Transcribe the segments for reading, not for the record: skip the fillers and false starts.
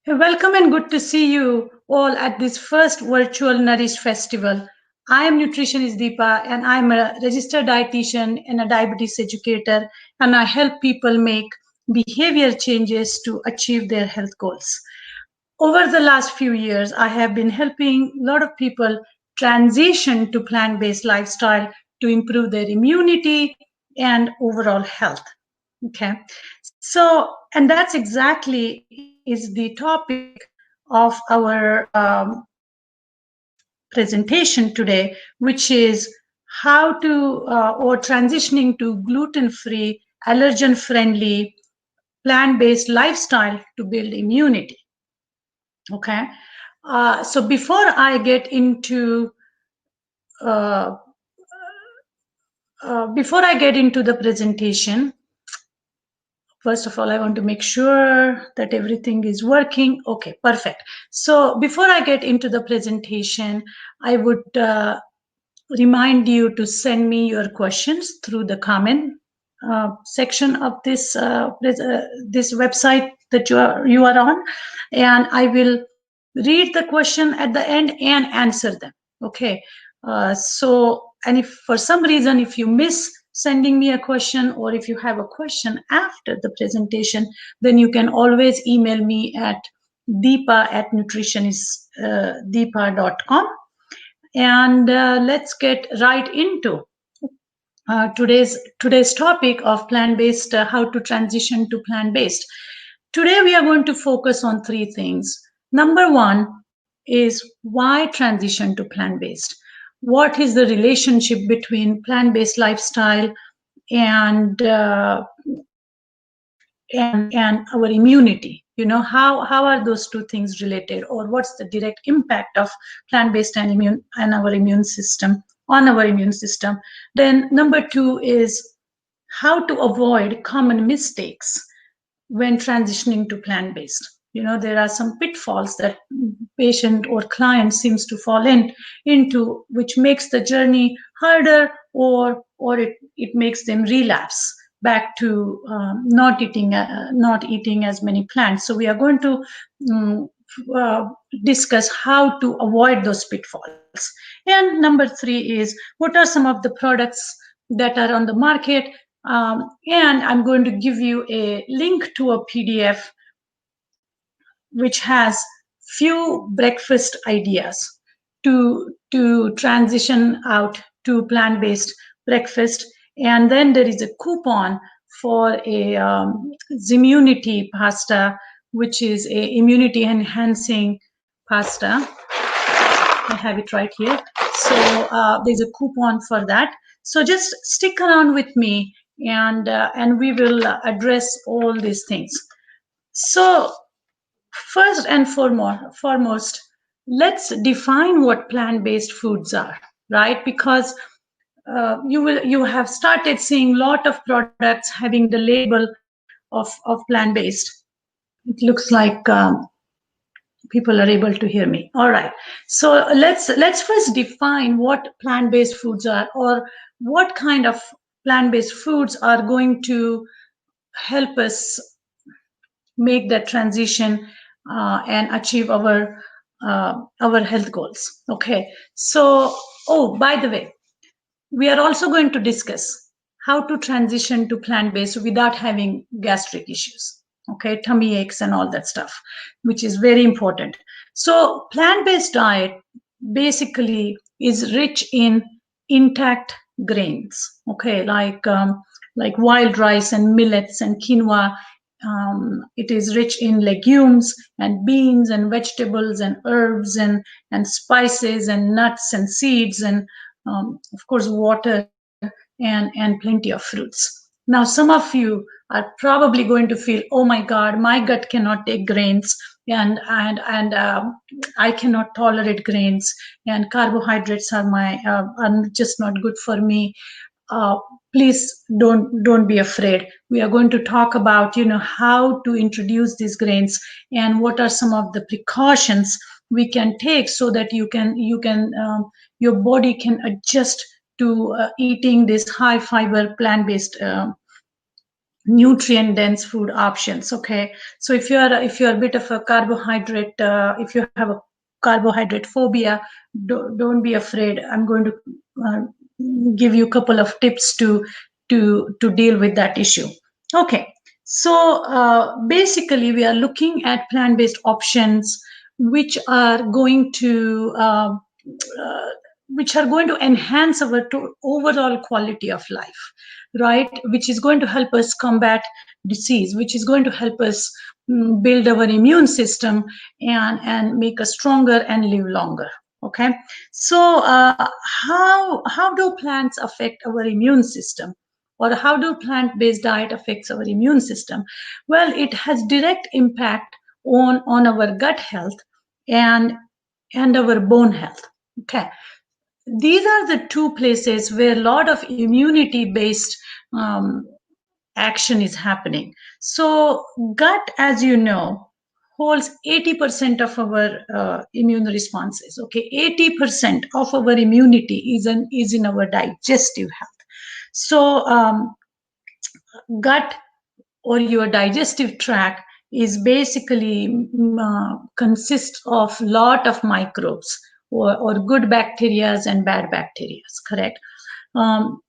Welcome and good to see you all at this first virtual Nourish Festival. I am nutritionist Deepa and I'm a registered dietitian and a diabetes educator, and I help people make behavior changes to achieve their health goals. Over the last few years, I have been helping a lot of people transition to plant-based lifestyle to improve their immunity and overall health. Okay. So, and that's exactly is the topic of our presentation today, which is how to or transitioning to gluten-free, allergen-friendly, plant-based lifestyle to build immunity. Okay. So uh, before I get into the presentation, first of all, I want to make sure that everything is working. Okay, perfect. So before I get into the presentation, I would remind you to send me your questions through the comment section of this website that you are on, and I will read the question at the end and answer them. Okay. And if for some reason if you miss sending me a question, or if you have a question after the presentation, then you can always email me at deepa@nutritionistdeepa.com. And let's get right into today's topic of plant-based, how to transition to plant-based. Today we are going to focus on three things. Number one is why transition to plant-based. What is the relationship between plant-based lifestyle and and our immunity? How are those two things related, or what's the direct impact of plant-based and our immune system on our immune system? Then number two is how to avoid common mistakes when transitioning to plant-based. There are some pitfalls that patient or client seems to fall into, which makes the journey harder, or it makes them relapse back to not eating as many plants. So we are going to discuss how to avoid those pitfalls. And number three is what are some of the products that are on the market, and I'm going to give you a link to a PDF which has few breakfast ideas to transition out to plant-based breakfast. And then there is a coupon for a Zimmunity pasta, which is a immunity enhancing pasta. I have it right here. So there's a coupon for that. So just stick around with me, and we will address all these things. So first and foremost, let's define what plant-based foods are, right? Because you have started seeing a lot of products having the label of plant-based. It looks like people are able to hear me. All right. So let's first define what plant-based foods are, or what kind of plant-based foods are going to help us make that transition and achieve our health goals. Okay. So, oh, by the way, we are also going to discuss how to transition to plant-based without having gastric issues, okay, tummy aches and all that stuff, which is very important. So plant-based diet basically is rich in intact grains, okay, like wild rice and millets and quinoa. It is rich in legumes and beans and vegetables and herbs and spices and nuts and seeds, and of course water and plenty of fruits. Now some of you are probably going to feel, oh my god, my gut cannot take grains, and I cannot tolerate grains, and carbohydrates are just not good for me. uh, Please don't be afraid. We are going to talk about how to introduce these grains, and what are some of the precautions we can take, so that you can your body can adjust to eating this high fiber plant based nutrient dense food options. Okay, so if you're a bit of a carbohydrate, if you have a carbohydrate phobia, don't be afraid. I'm going to uh, give you a couple of tips to deal with that issue. Okay, so basically we are looking at plant-based options which are going to uh, which are going to enhance our overall quality of life, right? Which is going to help us combat disease, which is going to help us build our immune system and make us stronger and live longer. Okay, so how do plants affect our immune system, or how do plant-based diet affects our immune system? Well, it has direct impact on our gut health and our bone health. Okay, these are the two places where a lot of immunity based um, action is happening. So gut, as you know, holds 80% of our immune responses. Okay, 80% of our immunity is in our digestive health. So gut, or your digestive tract, is basically consists of lot of microbes, or good bacterias and bad bacterias, correct? um,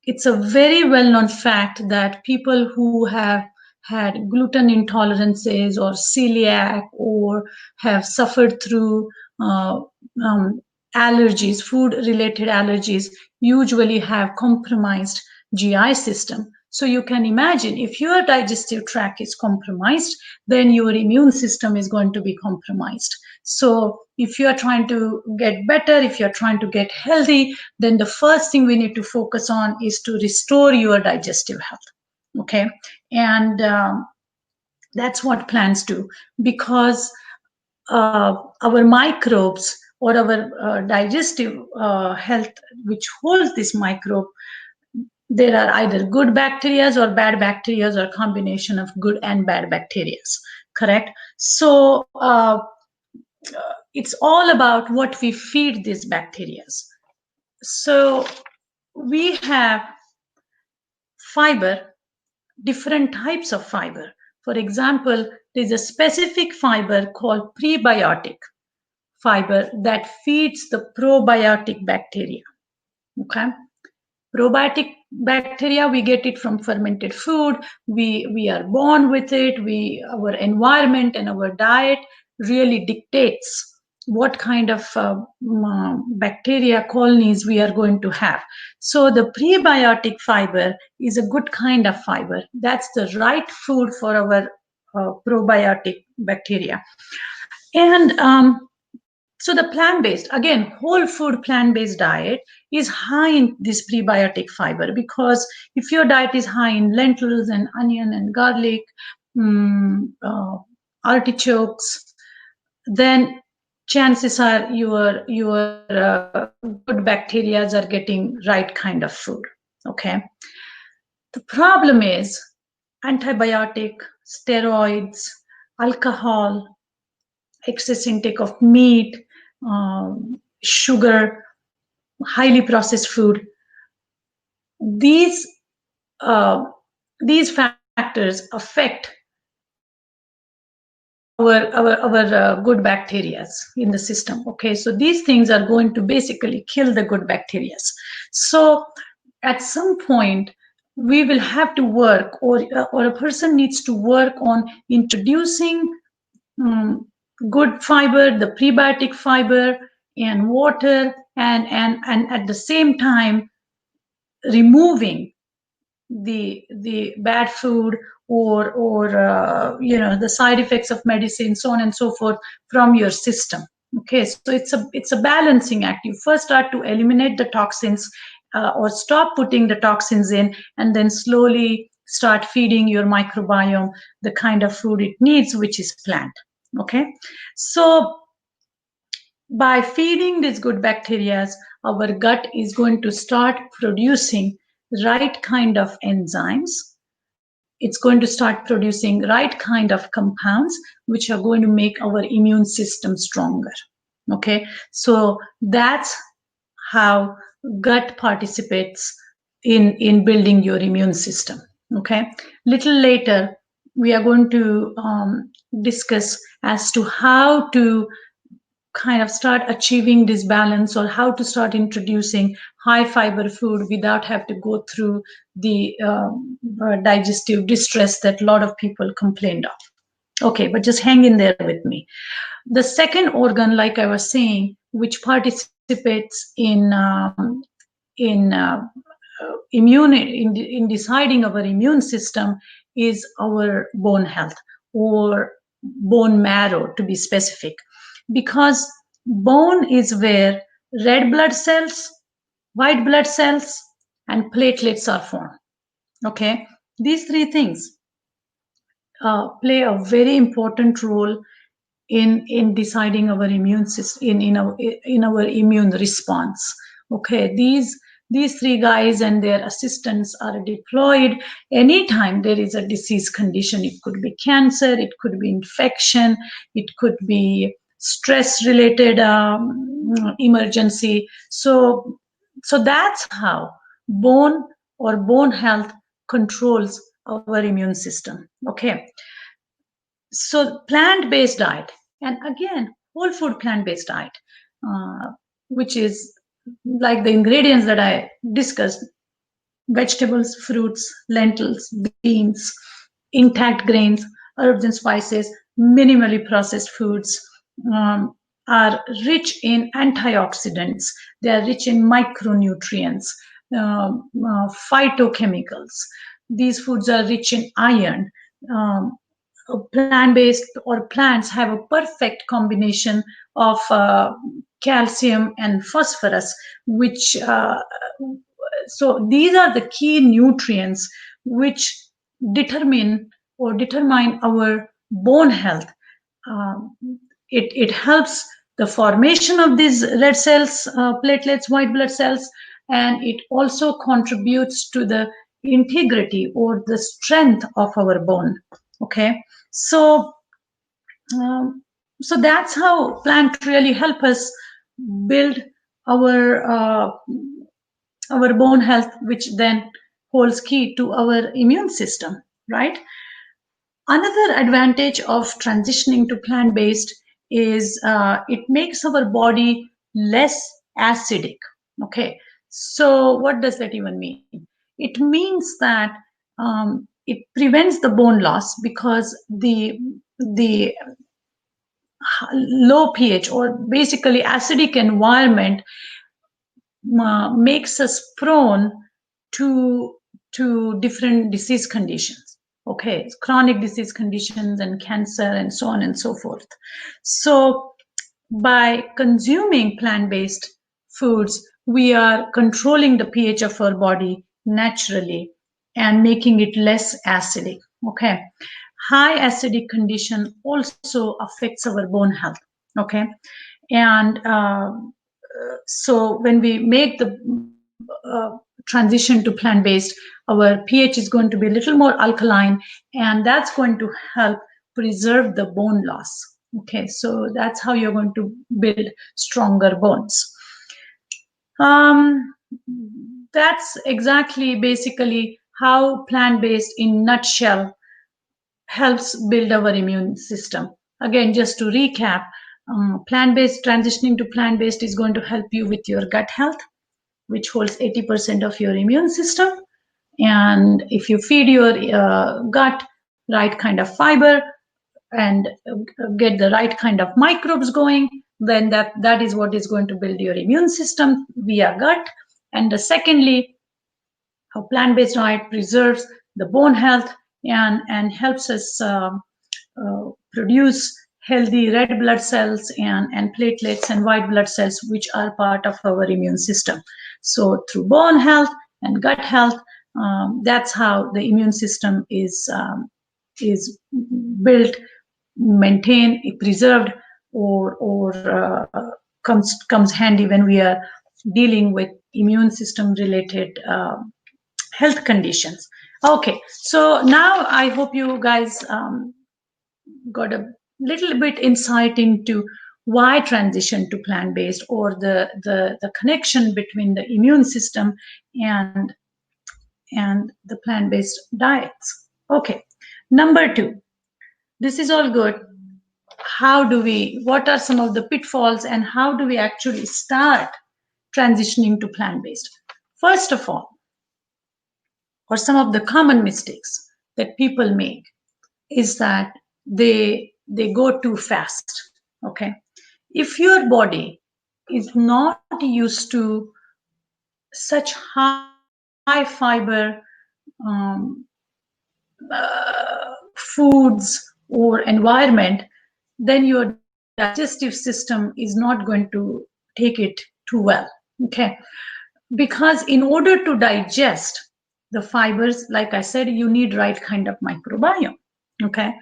it's a very well known fact that people who have had gluten intolerances or celiac, or have suffered through uh, um, allergies, food related allergies, usually have compromised GI system. So you can imagine, if your digestive tract is compromised, then your immune system is going to be compromised. So if you are trying to get better, if you're trying to get healthy, then the first thing we need to focus on is to restore your digestive health. Okay, and that's what plants do, because our microbes, or our digestive health, which holds this microbe, there are either good bacteria or bad bacteria, or combination of good and bad bacteria, correct? So it's all about what we feed these bacteria. So we have fiber, different types of fiber. For example, there's a specific fiber called prebiotic fiber that feeds the probiotic bacteria. Okay, probiotic bacteria, we get it from fermented food. We are born with it. Our environment and our diet really dictates what kind of bacteria colonies we are going to have. So the prebiotic fiber is a good kind of fiber. That's the right food for our probiotic bacteria. And so the plant-based, again, whole food plant-based diet is high in this prebiotic fiber, because if your diet is high in lentils and onion and garlic, artichokes, then chances are your good bacteria are getting right kind of food. Okay. The problem is antibiotic, steroids, alcohol, excess intake of meat, sugar, highly processed food. These these factors affect our good bacteria in the system. Okay, so these things are going to basically kill the good bacteria. So at some point we will have to work, or a person needs to work on introducing good fiber, the prebiotic fiber, and water, and at the same time removing the bad food, or the side effects of medicine, so on and so forth, from your system. Okay, so it's a balancing act. You first start to eliminate the toxins, or stop putting the toxins in, and then slowly start feeding your microbiome the kind of food it needs, which is plant. Okay, so by feeding these good bacteria, our gut is going to start producing right kind of enzymes. It's going to start producing right kind of compounds, which are going to make our immune system stronger. Okay, so that's how gut participates in building your immune system. Okay, little later, we are going to discuss as to how to kind of start achieving this balance, or how to start introducing high fiber food without have to go through the digestive distress that a lot of people complained of. Okay, but just hang in there with me. The second organ, like I was saying, which participates in deciding our immune system, is our bone health, or bone marrow to be specific, because bone is where red blood cells, white blood cells, and platelets are formed. Okay, these three things play a very important role in deciding our immune system, in our immune response. Okay, these three guys and their assistants are deployed anytime there is a disease condition. It could be cancer, it could be infection, it could be stress related emergency. So that's how bone or bone health controls our immune system. Okay, so plant-based diet, and again whole food plant-based diet, uh, which is like the ingredients that I discussed: vegetables, fruits, lentils, beans, intact grains, herbs and spices, minimally processed foods, um, are rich in antioxidants, they are rich in micronutrients, phytochemicals. These foods are rich in iron. um, Plant-based or plants have a perfect combination of calcium and phosphorus, which so these are the key nutrients which determine our bone health. um, it helps the formation of these red cells, platelets, white blood cells, and it also contributes to the integrity or the strength of our bone. Okay, so um, so that's how plant really help us build our bone health, which then holds key to our immune system, right? Another advantage of transitioning to plant-based is it makes our body less acidic. Okay, so what does that even mean? It means that it prevents the bone loss, because the low pH, or basically acidic environment, makes us prone to different disease conditions. Okay, chronic disease conditions and cancer and so on and so forth. So by consuming plant-based foods, we are controlling the pH of our body naturally and making it less acidic. Okay, high acidic condition also affects our bone health. Okay, and so when we make the transition to plant-based, our pH is going to be a little more alkaline, and that's going to help preserve the bone loss. Okay, so that's how you're going to build stronger bones. That's exactly basically how plant-based in nutshell helps build our immune system. Again, just to recap, plant-based, transitioning to plant-based is going to help you with your gut health, which holds 80% of your immune system. And if you feed your gut right kind of fiber and get the right kind of microbes going, then that is what is going to build your immune system via gut. And secondly, how plant-based diet preserves the bone health and helps us produce healthy red blood cells and platelets and white blood cells, which are part of our immune system. So through bone health and gut health, that's how the immune system is built, maintained, preserved, or comes handy when we are dealing with immune system related health conditions. Okay, so now I hope you guys got a little bit insight into why transition to plant-based, or the connection between the immune system and the plant-based diets. Okay. Number two, this is all good. What are some of the pitfalls and how do we actually start transitioning to plant-based? First of all, or some of the common mistakes that people make is that they go too fast. Okay, if your body is not used to such high fiber um, foods or environment, then your digestive system is not going to take it too well. Okay, because in order to digest the fibers, like I said, you need right kind of microbiome. Okay,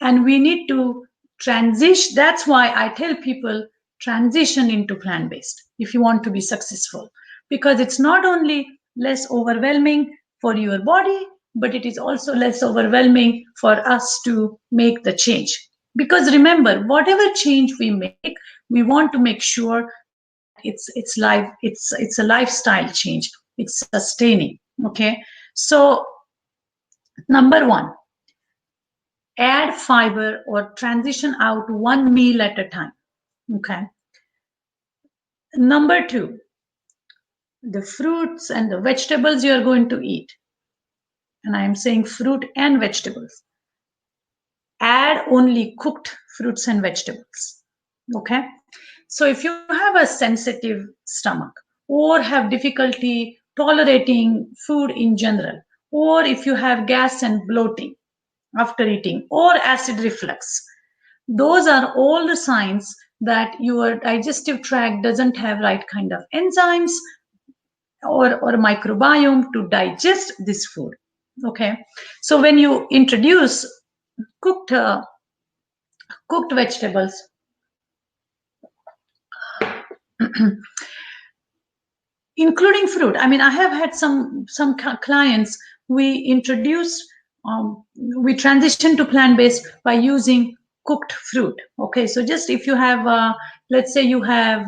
and we need to transition. That's why I tell people transition into plant based if you want to be successful, because it's not only less overwhelming for your body, but it is also less overwhelming for us to make the change. Because remember, whatever change we make, we want to make sure that it's life, it's a lifestyle change, it's sustaining. Okay, so number one, add fiber or transition out one meal at a time. Okay. Number two, the fruits and the vegetables you are going to eat, and I am saying fruit and vegetables, add only cooked fruits and vegetables. Okay. So if you have a sensitive stomach or have difficulty tolerating food in general, or if you have gas and bloating after eating or acid reflux, those are all the signs that your digestive tract doesn't have right kind of enzymes or microbiome to digest this food. Okay, so when you introduce cooked cooked vegetables, including fruit. I mean, I have had some clients. We introduced, we transitioned to plant based by using cooked fruit. Okay, so just if you have, let's say you have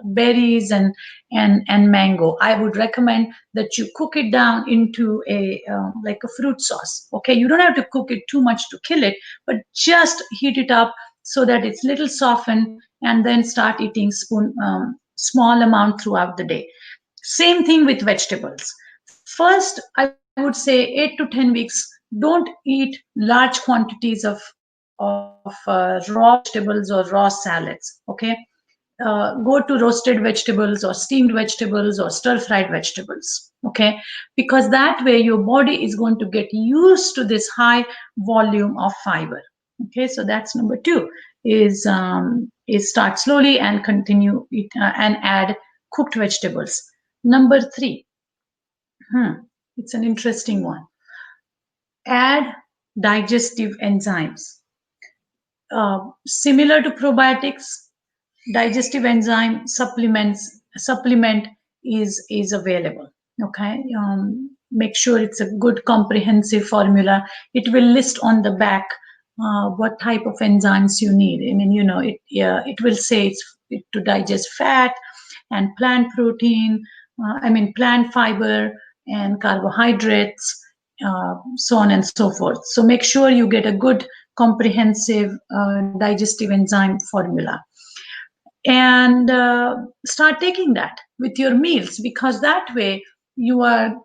berries and mango, I would recommend that you cook it down into a like a fruit sauce. Okay, you don't have to cook it too much to kill it, but just heat it up so that it's little softened, and then start eating small amount throughout the day. Same thing with vegetables. First, I would say 8 to 10 weeks, don't eat large quantities of raw vegetables or raw salads. Okay, go to roasted vegetables or steamed vegetables or stir fried vegetables. Okay, because that way your body is going to get used to this high volume of fiber. Okay, so that's number two, is start slowly and continue it, and add cooked vegetables. Number three, it's an interesting one. Add digestive enzymes. Similar to probiotics, digestive enzyme supplement is available. Okay, make sure it's a good comprehensive formula. It will list on the back what type of enzymes you need. I mean, it will say it's to digest fat and plant protein, plant fiber and carbohydrates, so on and so forth. So make sure you get a good comprehensive digestive enzyme formula, and start taking that with your meals, because that way you are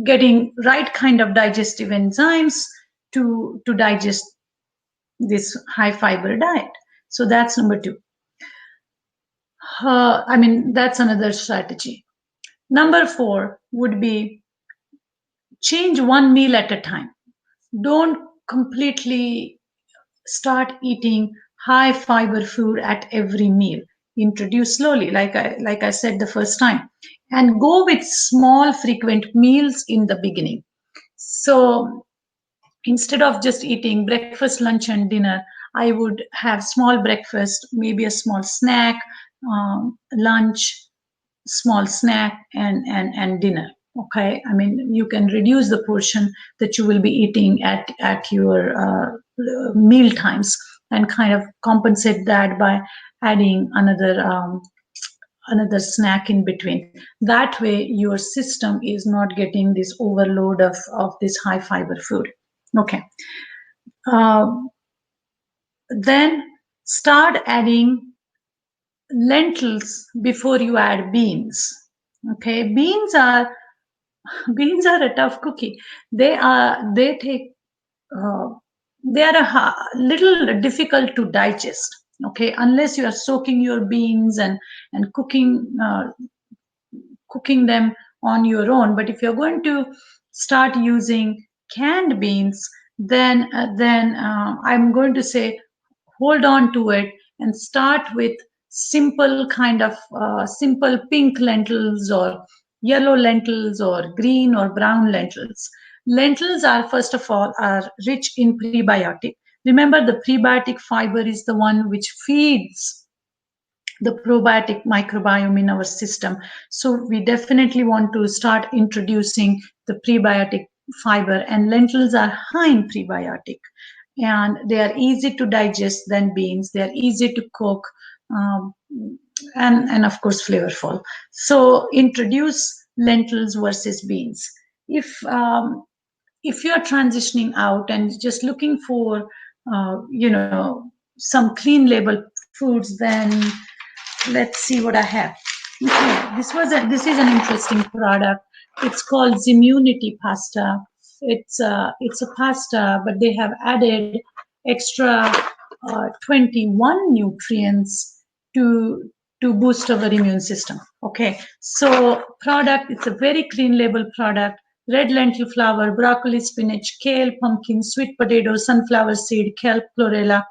getting right kind of digestive enzymes to digest this high fiber diet. So that's number two. That's another strategy. Number four would be change one meal at a time. Don't completely start eating high fiber food at every meal. Introduce slowly, like I said the first time, and go with small frequent meals in the beginning. So instead of just eating breakfast, lunch, and dinner, I would have small breakfast, maybe a small snack, lunch, small snack, and dinner. Okay, I mean, you can reduce the portion that you will be eating at your meal times, and kind of compensate that by adding another another snack in between. That way your system is not getting this overload of this high fiber food. Okay. uh, then start adding lentils before you add beans. Okay, beans are a tough cookie. They take uh, they are little difficult to digest. Okay, unless you are soaking your beans and cooking them on your own. But if you're going to start using canned beans, then I'm going to say hold on to it and start with simple kind of simple pink lentils or yellow lentils or green or brown lentils. Lentils are, first of all, are rich in prebiotic. Remember, the prebiotic fiber is the one which feeds the probiotic microbiome in our system. So we definitely want to start introducing the prebiotic fiber, and lentils are high in prebiotic, and they are easy to digest than beans. They are easy to cook, um, and of course flavorful. So introduce lentils versus beans. If if you are transitioning out and just looking for some clean label foods, then let's see what I have. Okay, this is an interesting product. It's called Zimmunity pasta. It's a pasta, but they have added extra 21 nutrients to boost our immune system. Okay, so product, it's a very clean label product. Red lentil flour, broccoli, spinach, kale, pumpkin, sweet potato, sunflower seed, kelp, chlorella,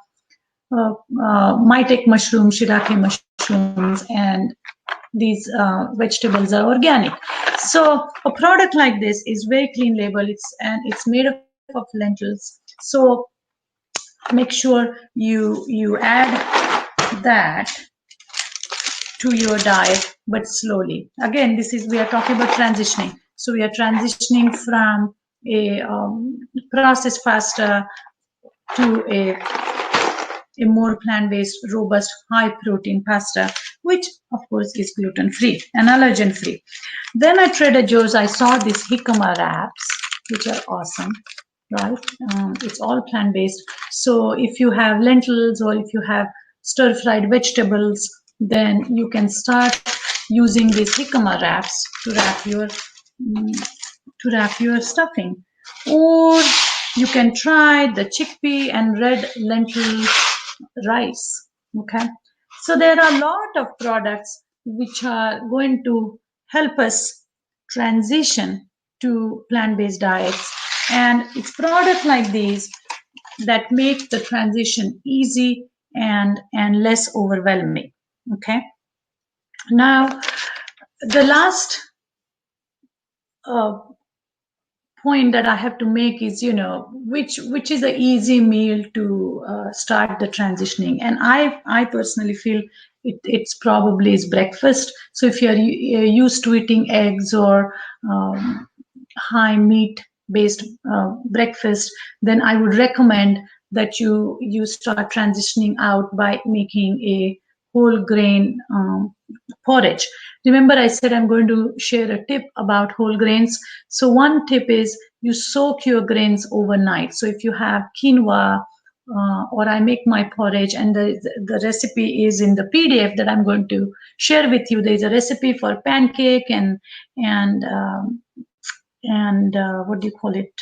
mytech mushroom, shiitake mushrooms, and these vegetables are organic. So a product like this is very clean label. It's made up of lentils. So make sure you add that to your diet, but slowly. Again, this is, we are talking about transitioning. So we are transitioning from a processed pasta to a more plant-based, robust, high-protein pasta, which of course is gluten-free and allergen-free. Then at Trader Joe's, I saw these jicama wraps, which are awesome, right? It's all plant-based. So if you have lentils or if you have stir-fried vegetables, then you can start using these jicama wraps to wrap your stuffing. Or you can try the chickpea and red lentil rice. Okay, so there are a lot of products which are going to help us transition to plant-based diets, and it's products like these that make the transition easy and less overwhelming. Okay, now the last uh, point that I have to make is, which is an easy meal to start the transitioning. And I personally feel it's probably is breakfast. So if you're used to eating eggs or high meat based breakfast, then I would recommend that you start transitioning out by making a whole grain porridge. Remember, I said I'm going to share a tip about whole grains. So one tip is you soak your grains overnight. So if you have quinoa, or I make my porridge, and the recipe is in the PDF that I'm going to share with you. There's a recipe for pancake and what do you call it?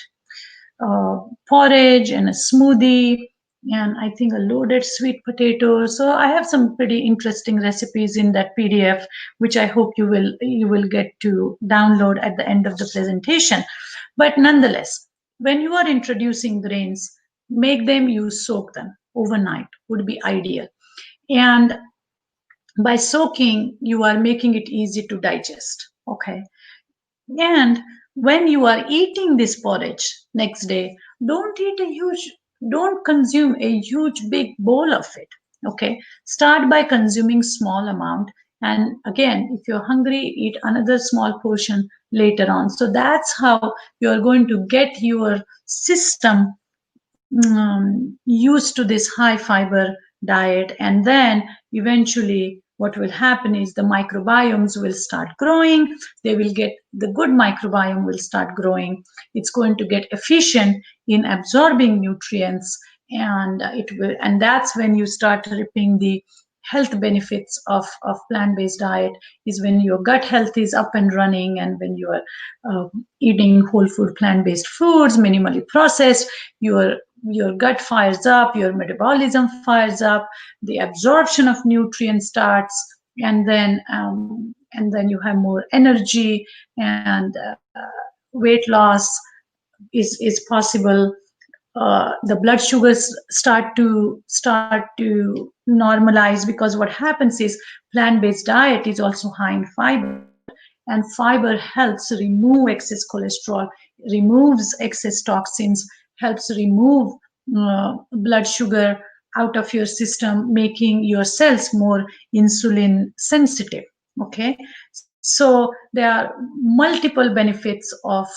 Porridge and a smoothie, and I think a loaded sweet potato. So I have some pretty interesting recipes in that PDF, which I hope you will get to download at the end of the presentation. But nonetheless, when you are introducing grains, make them, you soak them overnight would be ideal. And by soaking, you are making it easy to digest. Okay, and when you are eating this porridge next day, don't consume a huge big bowl of it. Okay, start by consuming small amount, and again, if you're hungry, eat another small portion later on. So that's how you're going to get your system used to this high fiber diet, and then eventually what will happen is the microbiomes will start growing. They will get, the good microbiome will start growing. It's going to get efficient in absorbing nutrients, and it will, and that's when you start reaping the health benefits of plant-based diet, is when your gut health is up and running, and when you are eating whole food plant-based foods, minimally processed, your gut fires up, your metabolism fires up, the absorption of nutrients starts, and then you have more energy, and weight loss is possible. The blood sugars start to normalize, because what happens is plant-based diet is also high in fiber, and fiber helps remove excess cholesterol, removes excess toxins, helps remove blood sugar out of your system, making your cells more insulin sensitive. Okay, so there are multiple benefits of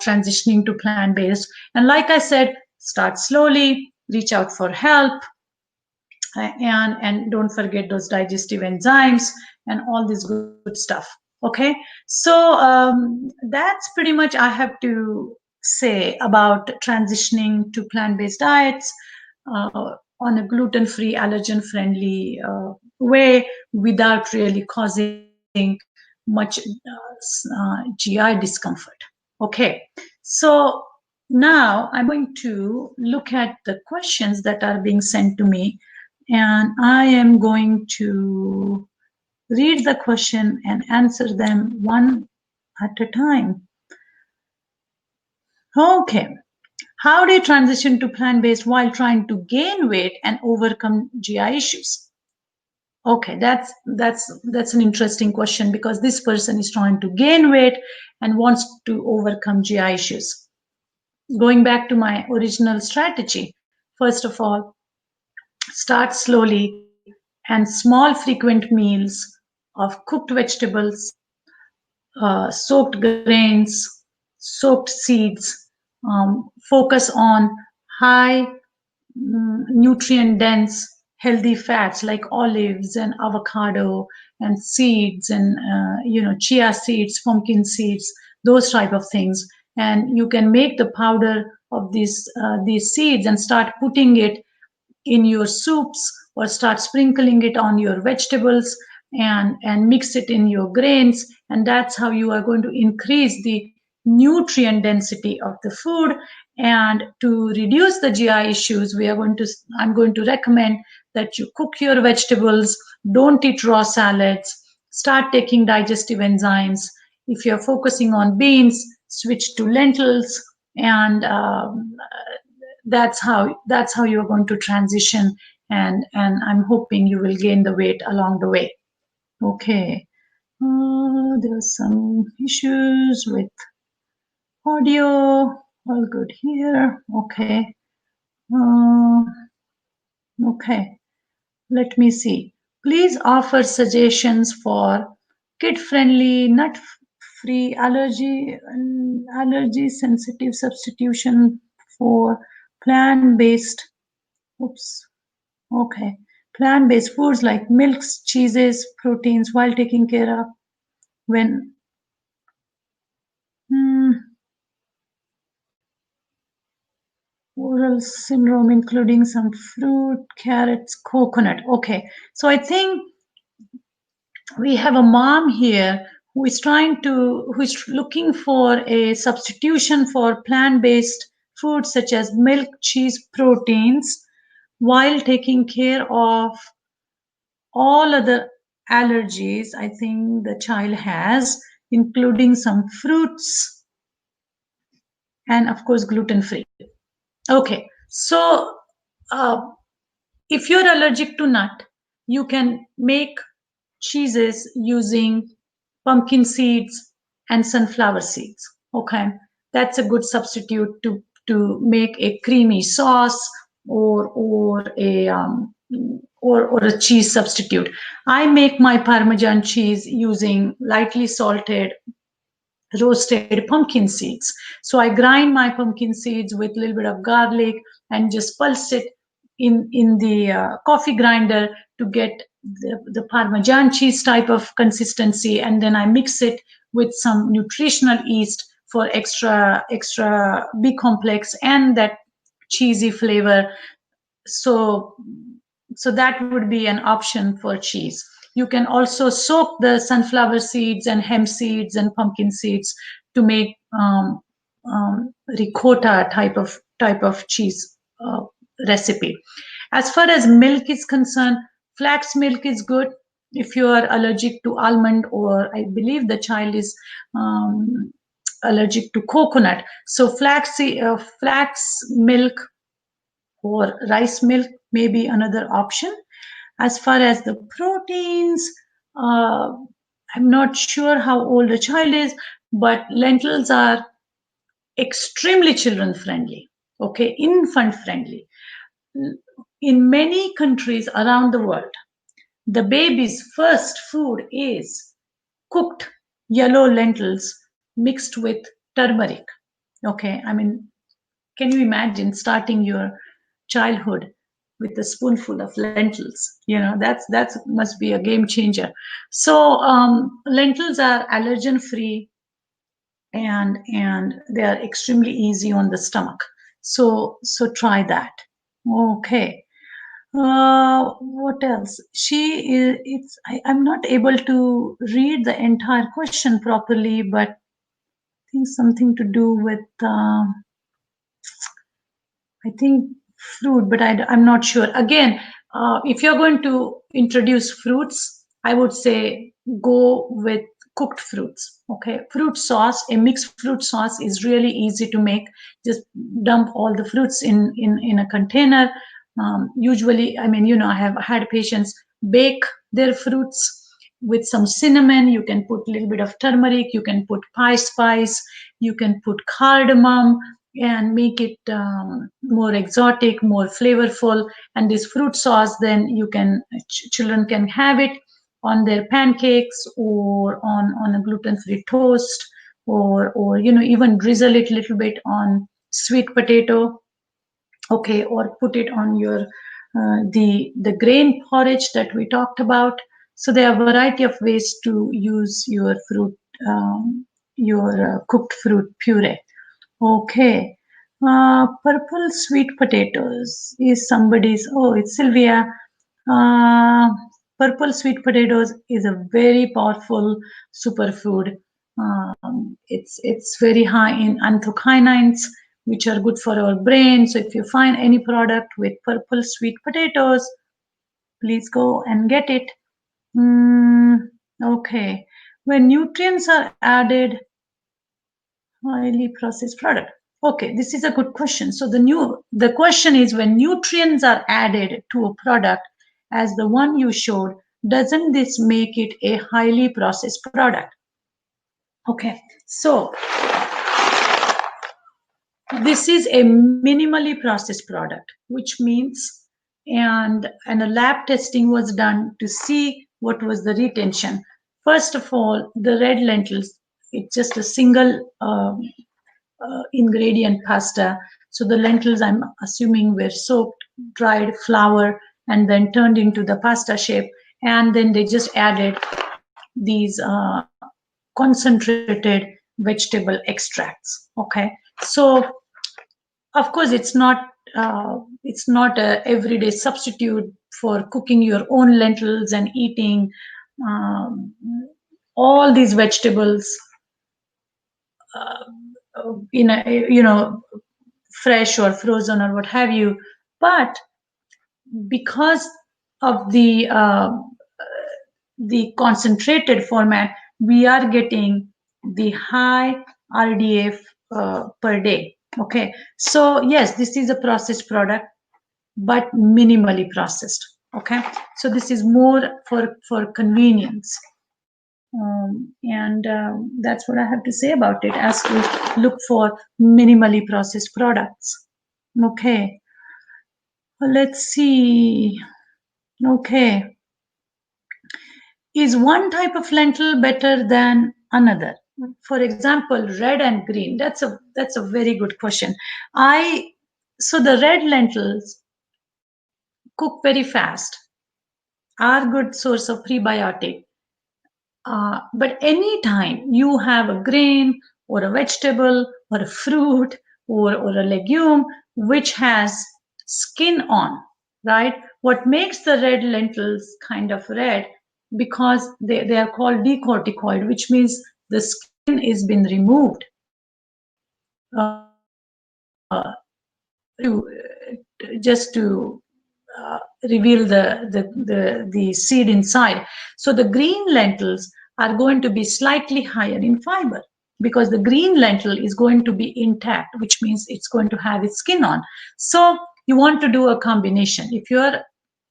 transitioning to plant-based. And like I said, start slowly, reach out for help, and don't forget those digestive enzymes and all this good stuff. Okay, so that's pretty much I have to say about transitioning to plant-based diets on a gluten-free, allergen-friendly way, without really causing much GI discomfort. Okay, so now I'm going to look at the questions that are being sent to me, and I am going to read the question and answer them one at a time. Okay. How do you transition to plant-based while trying to gain weight and overcome GI issues? Okay, that's an interesting question, because this person is trying to gain weight and wants to overcome GI issues. Going back to my original strategy, first of all, start slowly and small frequent meals of cooked vegetables, soaked grains, soaked seeds. Focus on high nutrient dense healthy fats like olives and avocado and seeds, and chia seeds, pumpkin seeds, those type of things. And you can make the powder of these seeds and start putting it in your soups, or start sprinkling it on your vegetables, and mix it in your grains, and that's how you are going to increase the nutrient density of the food. And to reduce the GI issues, I'm going to recommend that you cook your vegetables, don't eat raw salads, start taking digestive enzymes. If you're focusing on beans, switch to lentils, and that's how you're going to transition, and I'm hoping you will gain the weight along the way. Okay, there are some issues with audio. All good here. Okay. Okay, let me see. Please offer suggestions for kid-friendly, nut-free, allergy-sensitive substitution for plant-based. Oops. Okay. Plant-based foods like milks, cheeses, proteins, while taking care of when oral syndrome, including some fruit, carrots, coconut. Okay. So I think we have a mom here who is looking for a substitution for plant-based foods such as milk, cheese, proteins, while taking care of all other allergies I think the child has, including some fruits, and of course gluten-free. Okay, so if you're allergic to nut, you can make cheeses using pumpkin seeds and sunflower seeds. Okay, that's a good substitute to make a creamy sauce, or a cheese substitute. I make my Parmesan cheese using lightly salted roasted pumpkin seeds. So I grind my pumpkin seeds with a little bit of garlic and just pulse it in the coffee grinder to get the Parmesan cheese type of consistency, and then I mix it with some nutritional yeast for extra B complex and that cheesy flavor. So that would be an option for cheese. You can also soak the sunflower seeds and hemp seeds and pumpkin seeds to make ricotta type of cheese recipe. As far as milk is concerned, flax milk is good if you are allergic to almond, or I believe the child is allergic to coconut. So flax milk or rice milk may be another option. As far as the proteins, uh, I'm not sure how old a child is, but lentils are extremely children friendly, okay, infant friendly. In many countries around the world, the baby's first food is cooked yellow lentils mixed with turmeric. Okay, I mean, can you imagine starting your childhood with a spoonful of lentils? That must be a game changer. So lentils are allergen free, and they are extremely easy on the stomach. So try that. Okay. What else? I'm not able to read the entire question properly, but I think something to do with I think fruit, but I'm not sure. Again, if you're going to introduce fruits, I would say go with cooked fruits. Okay, fruit sauce, a mixed fruit sauce is really easy to make. Just dump all the fruits in a container. Usually, I mean, I have had patients bake their fruits with some cinnamon. You can put a little bit of turmeric. You can put pie spice. You can put cardamom and make it more exotic, more flavorful. And this fruit sauce, then children can have it on their pancakes or on a gluten-free toast, or even drizzle it a little bit on sweet potato. Okay, or put it on your the grain porridge that we talked about. So there are a variety of ways to use your fruit, your cooked fruit puree. Okay. Purple sweet potatoes is somebody's. Oh, it's Sylvia. Uh, Purple sweet potatoes is a very powerful superfood. It's very high in anthocyanins, which are good for our brain. So if you find any product with purple sweet potatoes, please go and get it. Okay. When nutrients are added, highly processed product. Okay, this is a good question. So the question is, when nutrients are added to a product as the one you showed, doesn't this make it a highly processed product? Okay, so this is a minimally processed product, which means, and a lab testing was done to see what was the retention. First of all, the red lentils, it's just a single ingredient pasta. So the lentils, I'm assuming, were soaked, dried, flour, and then turned into the pasta shape. And then they just added these concentrated vegetable extracts. Okay, so of course it's not a everyday substitute for cooking your own lentils and eating um, all these vegetables in a fresh or frozen or what have you. But because of the concentrated format, we are getting the high RDF per day. Okay, so yes, this is a processed product, but minimally processed. Okay, so this is more for convenience. And that's what I have to say about it, as we look for minimally processed products. Okay, let's see. Okay, is one type of lentil better than another? For example, red and green. That's a very good question. So the red lentils cook very fast, are good source of prebiotic. But anytime you have a grain or a vegetable or a fruit or a legume which has skin on, right? What makes the red lentils kind of red, because they are called decorticoid, which means the skin is been removed just to reveal the seed inside. So the green lentils are going to be slightly higher in fiber because the green lentil is going to be intact, which means it's going to have its skin on. So you want to do a combination. If you're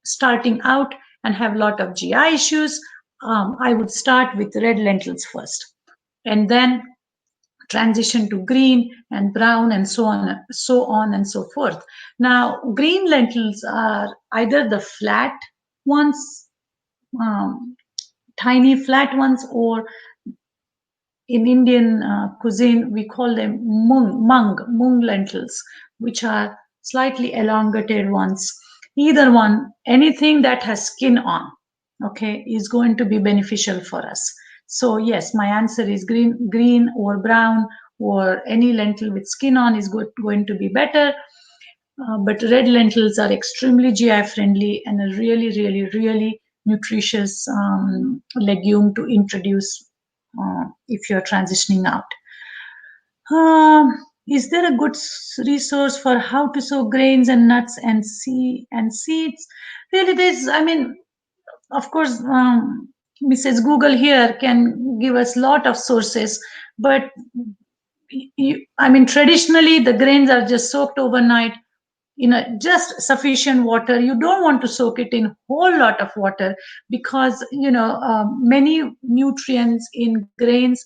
starting out and have a lot of GI issues, I would start with red lentils first, and then transition to green and brown and so on and so forth. Now, green lentils are either the flat ones, um, tiny flat ones, or in Indian cuisine, we call them mung lentils, which are slightly elongated ones. Either one, anything that has skin on, okay, is going to be beneficial for us. So yes, my answer is green or brown, or any lentil with skin on is going to be better. But red lentils are extremely GI friendly and a really, really, really nutritious legume to introduce if you're transitioning out. Is there a good resource for how to sow grains and nuts and seeds? Really, there's. I mean, of course, Mrs. Google here can give us a lot of sources, but I mean, traditionally the grains are just soaked overnight in just sufficient water. You don't want to soak it in whole lot of water because many nutrients in grains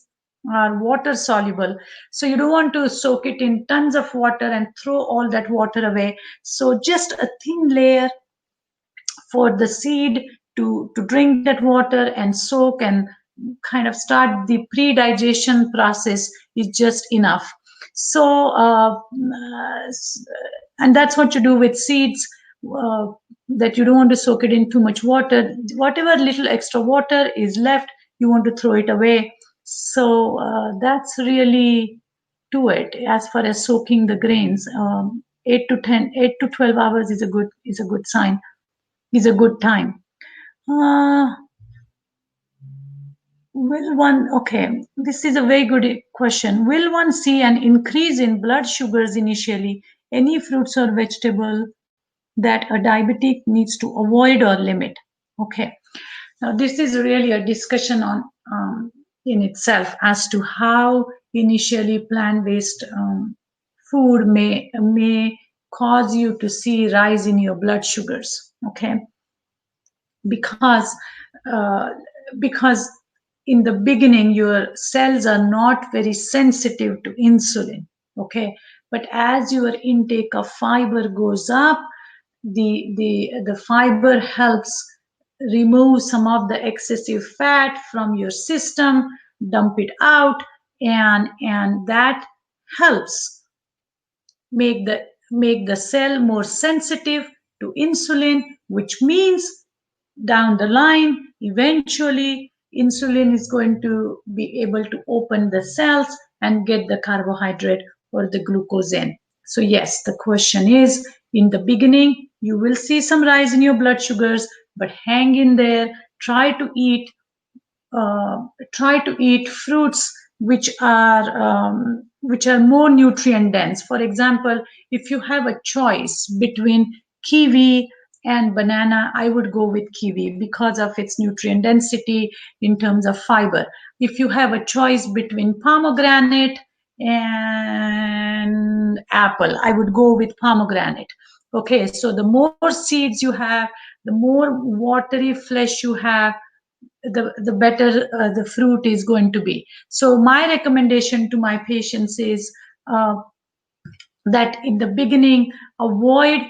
are water soluble, so you don't want to soak it in tons of water and throw all that water away. So just a thin layer for the seed to drink that water and soak and kind of start the pre-digestion process is just enough. So and that's what you do with seeds, that you don't want to soak it in too much water. Whatever little extra water is left, you want to throw it away. So that's really to it. As far as soaking the grains, 8 to 12 hours is a good sign, is a good time. uh, okay, this is a very good question. Will one see an increase in blood sugars initially? Any fruits or vegetable that a diabetic needs to avoid or limit? Okay, now this is really a discussion on in itself as to how initially plant-based food may cause you to see rise in your blood sugars. Okay, because uh, because in the beginning your cells are not very sensitive to insulin. Okay, but as your intake of fiber goes up, the fiber helps remove some of the excessive fat from your system, dump it out, and that helps make the cell more sensitive to insulin, which means down the line, eventually, insulin is going to be able to open the cells and get the carbohydrate or the glucose in. So yes, the question is, in the beginning, you will see some rise in your blood sugars, but hang in there. Uh, try to eat fruits which are more nutrient dense. For example, if you have a choice between kiwi and banana, I would go with kiwi because of its nutrient density in terms of fiber. If you have a choice between pomegranate and apple, I would go with pomegranate. Okay, so the more seeds you have, the more watery flesh you have, the better the fruit is going to be. So my recommendation to my patients is that in the beginning, avoid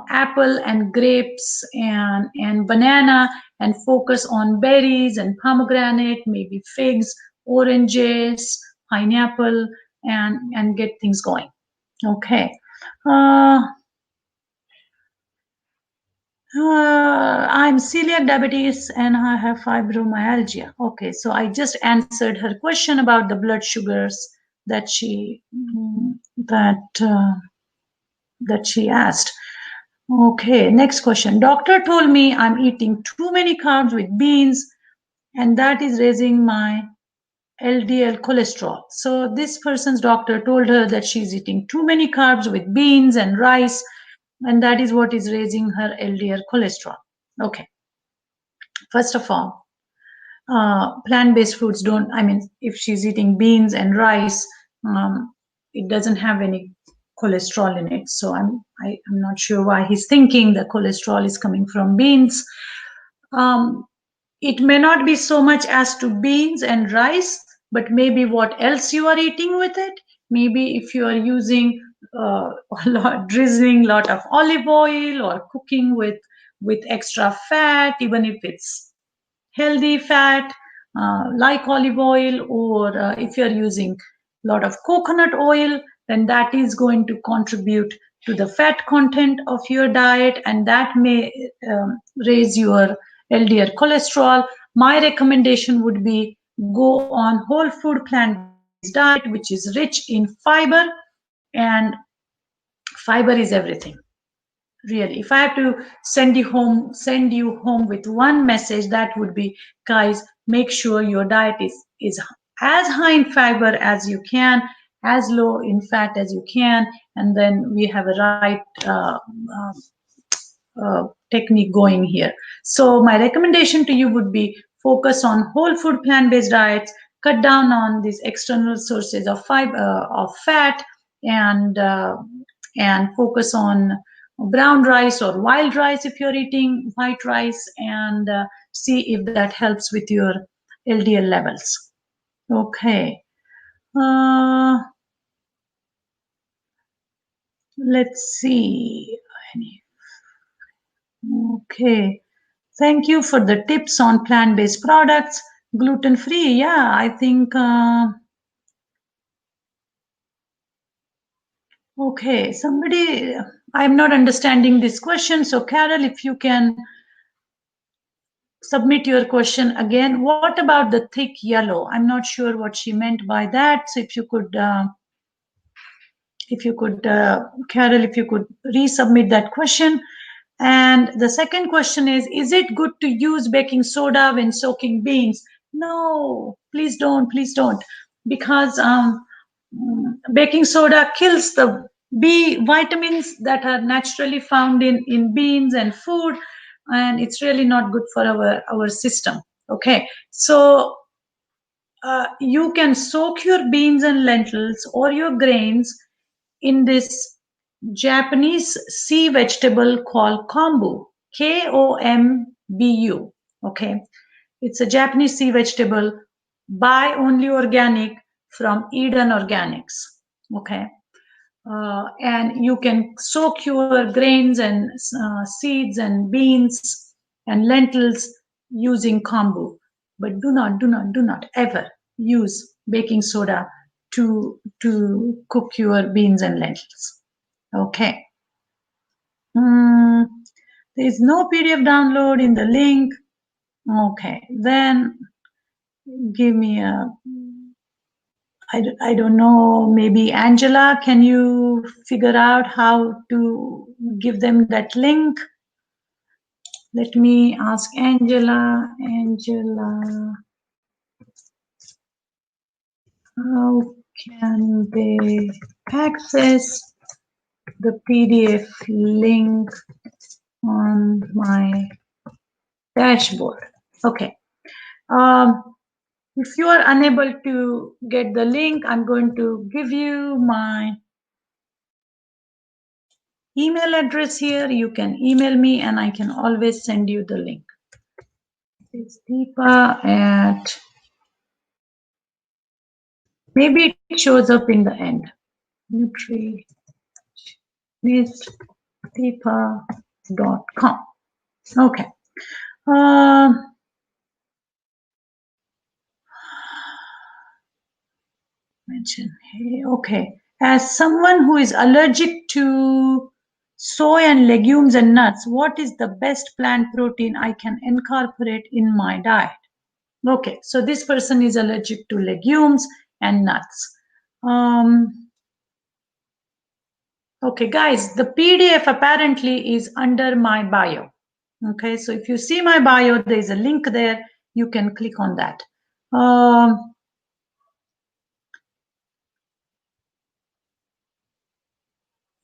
apple and grapes and banana, and focus on berries and pomegranate, maybe figs, oranges, pineapple, and get things going. Okay. uh, I'm celiac diabetes and I have fibromyalgia. Okay, so I just answered her question about the blood sugars that that that she asked. Okay, next question. Doctor told me I'm eating too many carbs with beans, and that is raising my LDL cholesterol. So this person's doctor told her that she's eating too many carbs with beans and rice, and that is what is raising her LDL cholesterol. Okay, first of all, plant-based foods don't. I mean, if she's eating beans and rice, it doesn't have any cholesterol in it. So I'm not sure why he's thinking the cholesterol is coming from beans. Um, it may not be so much as to beans and rice, but maybe what else you are eating with it. Maybe if you are using drizzling a lot of olive oil or cooking with extra fat, even if it's healthy fat like olive oil, or if you're using a lot of coconut oil, then that is going to contribute to the fat content of your diet, and that may raise your LDL cholesterol. My recommendation would be go on whole food plant-based diet, which is rich in fiber, and fiber is everything. Really, if I have to send you home with one message, that would be, guys, make sure your diet is as high in fiber as you can, as low in fat as you can, and then we have a right technique going here. So my recommendation to you would be focus on whole food plant-based diets, cut down on these external sources of fiber of fat, and and focus on brown rice or wild rice if you're eating white rice, and see if that helps with your LDL levels. Okay. Uh, let's see. Okay. Thank you for the tips on plant-based products. Gluten-free, yeah, I think. Okay, somebody, I'm not understanding this question. So, Carol, if you can submit your question again. What about the thick yellow? I'm not sure what she meant by that. So, Carol, if you could resubmit that question. And the second question is it good to use baking soda when soaking beans? No, please don't, because baking soda kills the B vitamins that are naturally found in beans and food, and it's really not good for our system. Okay, so you can soak your beans and lentils or your grains in this Japanese sea vegetable called kombu, Kombu. Okay, it's a Japanese sea vegetable. Buy only organic from Eden Organics. Okay, and you can soak your grains and seeds and beans and lentils using kombu, but do not ever use baking soda to cook your beans and lentils. Okay. Mm, there is no PDF download in the link. Okay, then give me a, I don't know, maybe Angela, can you figure out how to give them that link? Let me ask Angela. Angela, how can they access the PDF link on my dashboard? Okay. If you are unable to get the link, I'm going to give you my email address here. You can email me and I can always send you the link. It's Deepa at, maybe it shows up in the end. nutritionistdeepa.com. Okay. Mention. Okay. As someone who is allergic to soy and legumes and nuts. What is the best plant protein I can incorporate in my diet? Okay, so this person is allergic to legumes and nuts. Okay, guys, the PDF apparently is under my bio. Okay, so if you see my bio, there is a link there. You can click on that.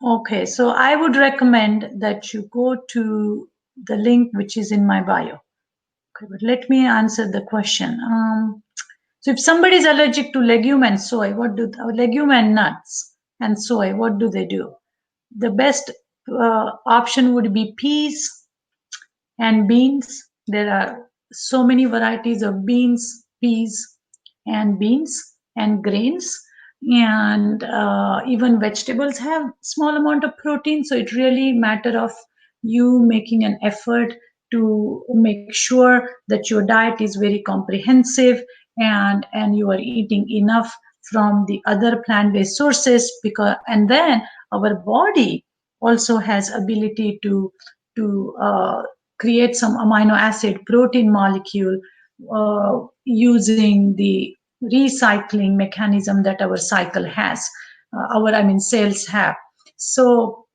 Okay, so I would recommend that you go to the link which is in my bio. Okay, but let me answer the question. So if somebody is allergic to legume and soy, legume and nuts and soy, what do they do? The best option would be peas and beans. There are so many varieties of beans, peas, and beans and grains. And even vegetables have small amount of protein. So it really matter of you making an effort to make sure that your diet is very comprehensive and you are eating enough from the other plant-based sources because and then our body also has ability to create some amino acid protein molecule using the recycling mechanism that our cycle has, cells have. So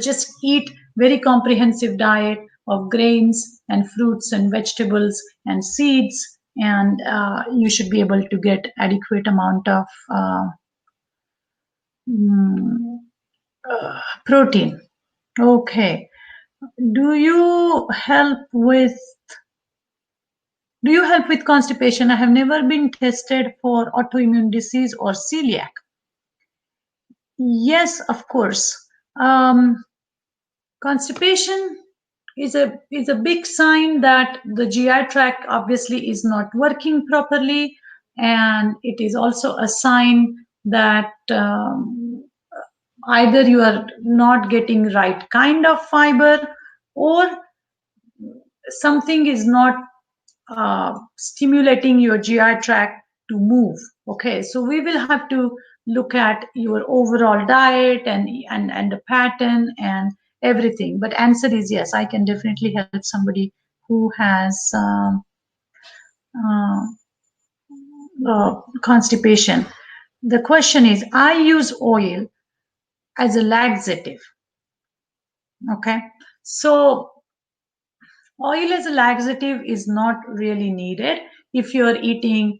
just eat very comprehensive diet of grains and fruits and vegetables and seeds, and you should be able to get adequate amount of mm, protein. Okay. Do you help with Do you help with constipation? I have never been tested for autoimmune disease or celiac. Yes, of course. Um, Constipation is a big sign that the GI tract obviously is not working properly, and it is also a sign that either you are not getting right kind of fiber or something is not stimulating your GI tract to move. Okay, so we will have to look at your overall diet and the pattern and everything. But answer is yes, I can definitely help somebody who has uh, constipation. The question is, I use oil as a laxative. Okay, so oil as a laxative is not really needed if you're eating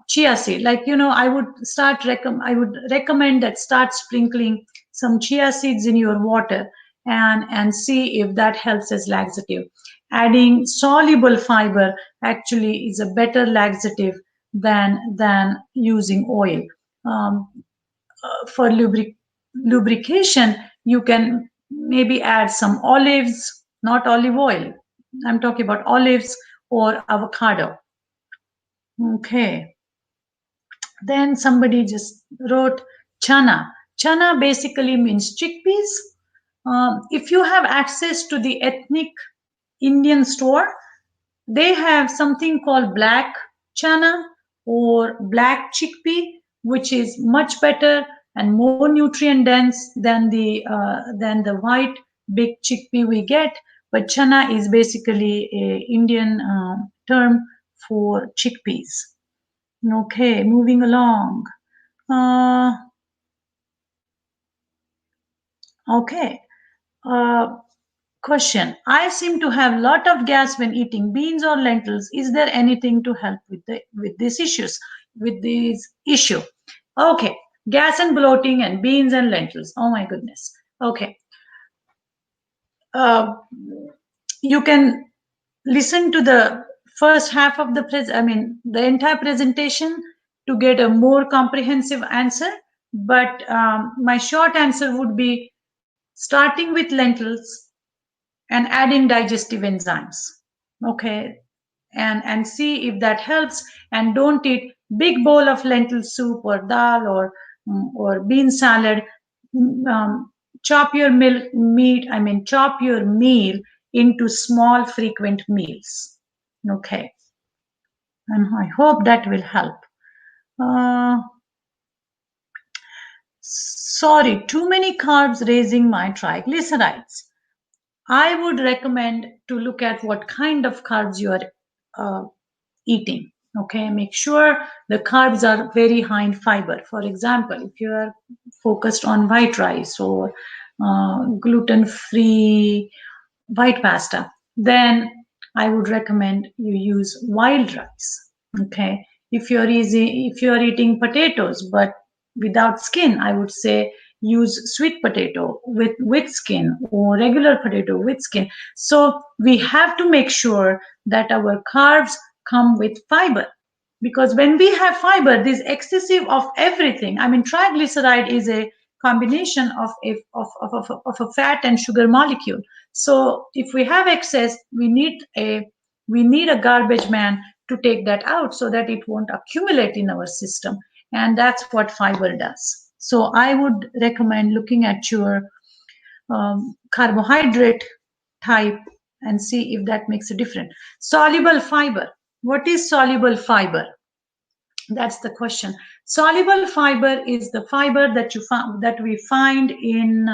chia seed. Like I would recommend that start sprinkling some chia seeds in your water and see if that helps as laxative. Adding soluble fiber actually is a better laxative than using oil. Um, for lubrication, you can maybe add some olives, not olive oil. I'm talking about olives or avocado. Okay. Then somebody just wrote chana. Chana basically means chickpeas. If you have access to the ethnic Indian store, they have something called black chana or black chickpea, which is much better and more nutrient dense than the white big chickpea we get. But chana is basically a Indian term for chickpeas. Okay, moving along. Uh, okay. Uh, Question. I seem to have lot of gas when eating beans or lentils. Is there anything to help with these issues? With this issue? Okay. Gas and bloating and beans and lentils. Oh my goodness. Okay. Uh, you can listen to the first half of the entire presentation to get a more comprehensive answer. But my short answer would be starting with lentils and adding digestive enzymes. Okay, and see if that helps. And don't eat big bowl of lentil soup or dal or bean salad. Chop your chop your meal into small frequent meals. Okay, and I hope that will help. uh, Sorry, too many carbs raising my triglycerides. I would recommend to look at what kind of carbs you are uh, eating. Okay, make sure the carbs are very high in fiber. For example, if you are focused on white rice or gluten-free white pasta, then I would recommend you use wild rice. Okay, if you're eating potatoes but without skin, I would say use sweet potato with skin or regular potato with skin. So we have to make sure that our carbs come with fiber, because when we have fiber, this excessive of everything. I mean, triglyceride is a combination of a fat and sugar molecule. So if we have excess, we need a garbage man to take that out so that it won't accumulate in our system, and that's what fiber does. So I would recommend looking at your carbohydrate type and see if that makes a difference. Soluble fiber. What is soluble fiber? That's the question. Soluble fiber is the fiber that that we find in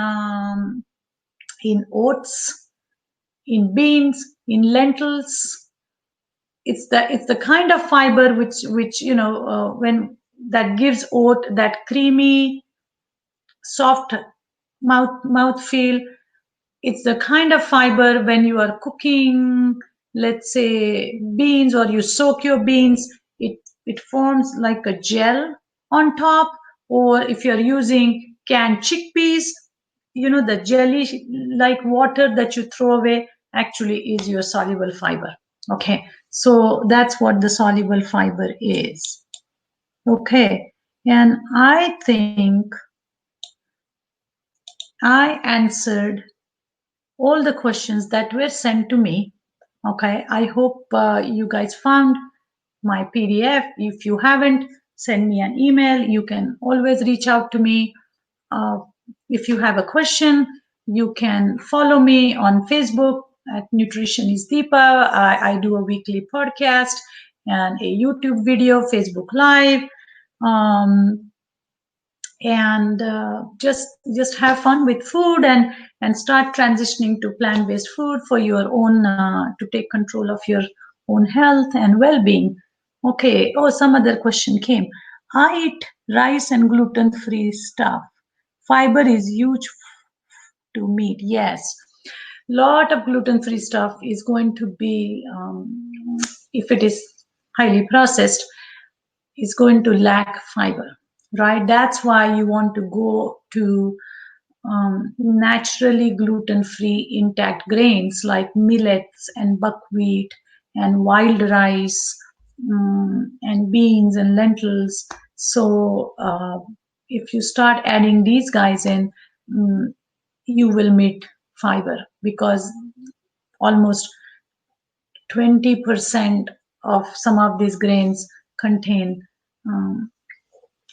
oats, in beans, in lentils. It's the kind of fiber which when that gives oat that creamy, soft mouth feel. It's the kind of fiber when you are cooking, let's say beans, or you soak your beans, it forms like a gel on top. Or if you're using canned chickpeas, the jelly like water that you throw away actually is your soluble fiber. Okay, so that's what the soluble fiber is. Okay, and I think I answered all the questions that were sent to me. Okay, I hope you guys found my PDF. If you haven't, send me an email. You can always reach out to me. Uh, if you have a question, you can follow me on Facebook at Nutrition is Deepa. I do a weekly podcast and a YouTube video, Facebook Live. Um, and just have fun with food and start transitioning to plant-based food for your own to take control of your own health and well-being. Okay, oh, some other question came. I eat rice and gluten-free stuff. Fiber is huge to meat. Yes, lot of gluten-free stuff is going to be if it is highly processed, is going to lack fiber, right? That's why you want to go to naturally gluten-free intact grains like millets and buckwheat and wild rice, and beans and lentils. So if you start adding these guys in, um, you will meet fiber, because almost 20% of some of these grains contain um,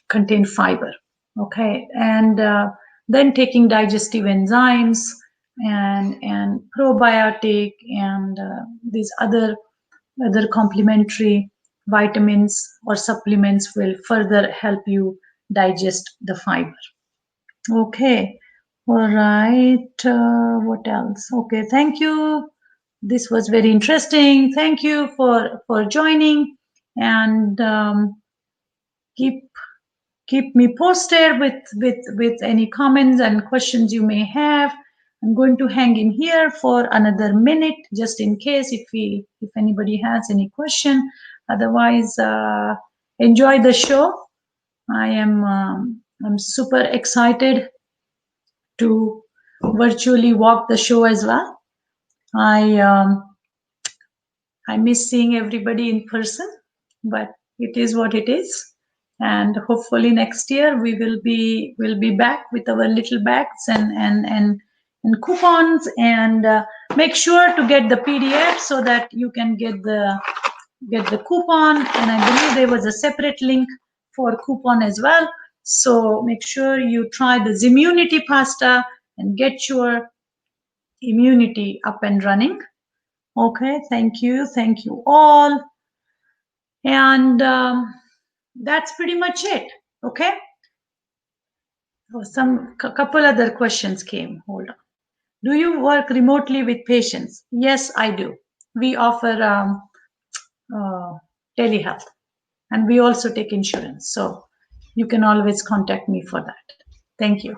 contain fiber. Okay, and then taking digestive enzymes and probiotic and these other complementary vitamins or supplements will further help you digest the fiber. Okay, all right. What else? Okay, thank you. This was very interesting. Thank you for joining, and keep keep me posted with any comments and questions you may have. I'm going to hang in here for another minute just in case if anybody has any question. Otherwise, enjoy the show. I'm super excited to virtually walk the show as well. I miss seeing everybody in person, but it is what it is. And hopefully next year we'll be back with our little bags and coupons, and make sure to get the PDF so that you can get the coupon. And I believe there was a separate link for coupon as well. So make sure you try the Zimmunity pasta and get your immunity up and running. Okay, thank you all. And that's pretty much it. Okay, Oh, couple other questions came. Hold on. Do you work remotely with patients? Yes, I do. We offer uh, telehealth, and we also take insurance. So you can always contact me for that. Thank you.